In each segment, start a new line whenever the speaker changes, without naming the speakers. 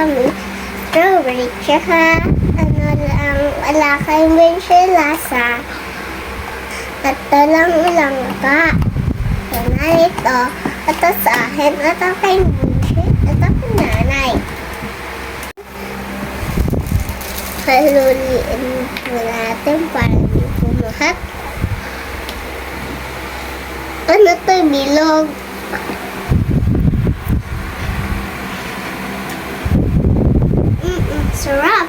kami strawberry, tsaka ano lang, wala kayong lasa. At talang ka. Na ito, ito sa akin, ito kay Bushi, ito kay nanay. Haluliin po natin para di pumuhat. Ano to, bilog? Sarap.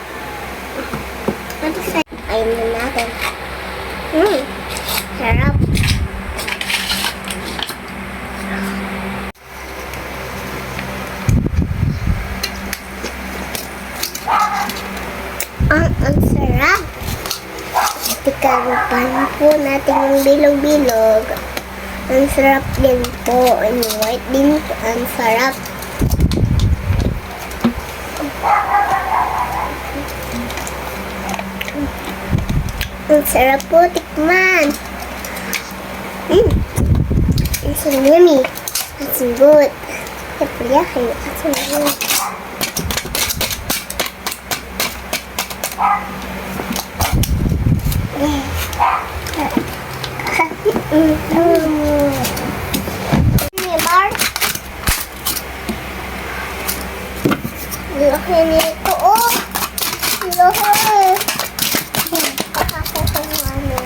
Ito sa ayun na natin. Sarap. Ang sarap. Tikarupan po natin yung bilog-bilog. Ang sarap din po. Ang white din po. Ang sarap. Ang sarap po tikman. It's so yummy. It's good. Teriyaki. It's so good. Bar. Laki nito. Oh. Laki. Pakakasawa niya.